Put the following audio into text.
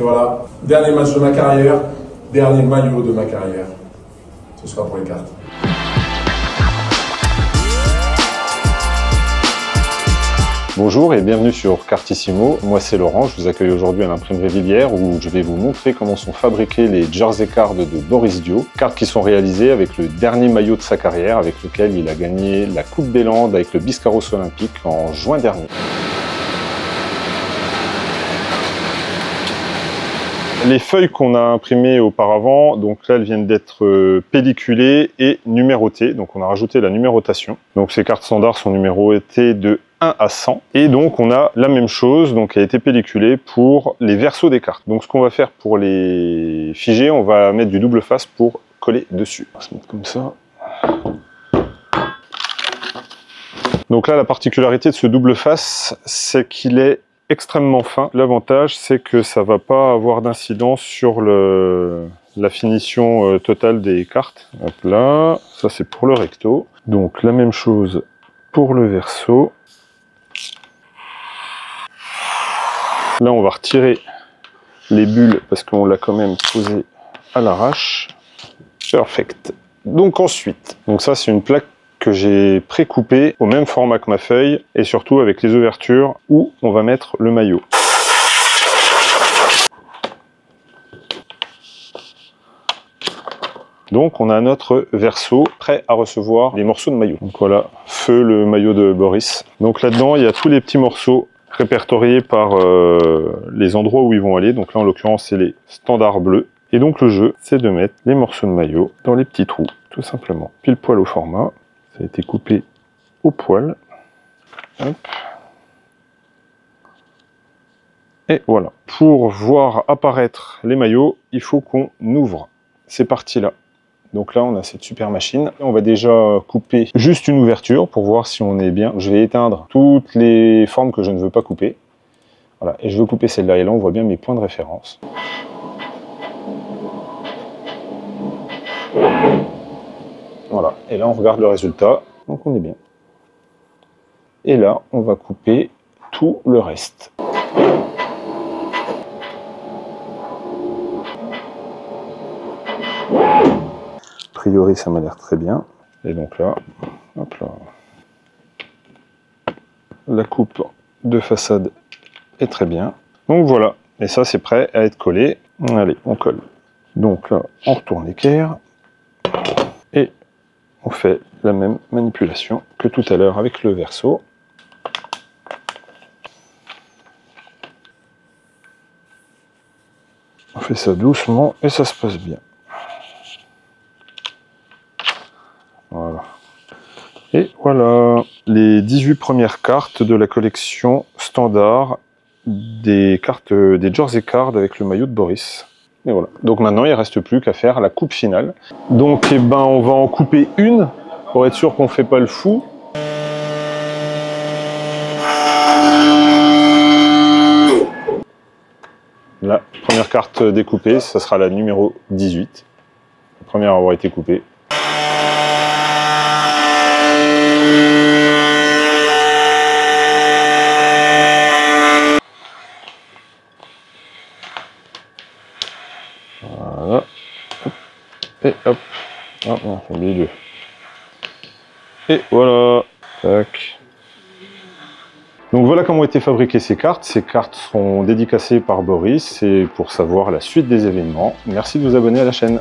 Et voilà, dernier match de ma carrière, dernier maillot de ma carrière. Ce sera pour les cartes. Bonjour et bienvenue sur Cartissimo, moi c'est Laurent, je vous accueille aujourd'hui à l'imprimerie Villiers où je vais vous montrer comment sont fabriqués les Jersey Cards de Boris Dio, cartes qui sont réalisées avec le dernier maillot de sa carrière avec lequel il a gagné la Coupe des Landes avec le Biscarrosse Olympique en juin dernier. Les feuilles qu'on a imprimées auparavant, donc là elles viennent d'être pelliculées et numérotées, donc on a rajouté la numérotation. Donc ces cartes standards sont numérotées de 1 à 100 et donc on a la même chose, donc elle a été pelliculée pour les versos des cartes. Donc ce qu'on va faire pour les figer, on va mettre du double face pour coller dessus. On va se mettre comme ça. Donc là la particularité de ce double face, c'est qu'il est extrêmement fin. L'avantage, c'est que ça va pas avoir d'incidence sur la finition totale des cartes. Hop là, ça c'est pour le recto. Donc la même chose pour le verso. Là, on va retirer les bulles parce qu'on l'a quand même posé à l'arrache. Perfect. Donc ensuite, donc ça c'est une plaque que j'ai pré-coupé au même format que ma feuille et surtout avec les ouvertures où on va mettre le maillot. Donc on a notre verso prêt à recevoir les morceaux de maillot. Donc voilà, feu le maillot de Boris. Donc là-dedans il y a tous les petits morceaux répertoriés par les endroits où ils vont aller. Donc là en l'occurrence c'est les standards bleus. Et donc le jeu c'est de mettre les morceaux de maillot dans les petits trous, tout simplement. Pile poil au format. Ça a été coupé au poil. Hop. Et voilà. Pour voir apparaître les maillots, il faut qu'on ouvre ces parties-là. Donc là, on a cette super machine. On va déjà couper juste une ouverture pour voir si on est bien. Je vais éteindre toutes les formes que je ne veux pas couper. Voilà. Et je veux couper celle-là. Et là, on voit bien mes points de référence. Voilà, et là on regarde le résultat, donc on est bien. Et là, on va couper tout le reste. A priori, ça m'a l'air très bien. Et donc là, hop là, la coupe de façade est très bien. Donc voilà, et ça c'est prêt à être collé. Allez, on colle. Donc là, on retourne l'équerre. Et on fait la même manipulation que tout à l'heure avec le verso. On fait ça doucement et ça se passe bien. Voilà. Et voilà les 18 premières cartes de la collection standard des cartes des Jersey Cards avec le maillot de Boris. Et voilà. Donc maintenant, il ne reste plus qu'à faire la coupe finale. Donc eh ben, on va en couper une pour être sûr qu'on ne fait pas le fou. La première carte découpée, ça sera la numéro 18. La première à avoir été coupée. Voilà. Et hop. Ah non, j'ai oublié deux. Et voilà. Tac. Donc voilà comment ont été fabriquées ces cartes. Ces cartes seront dédicacées par Boris et pour savoir la suite des événements, merci de vous abonner à la chaîne.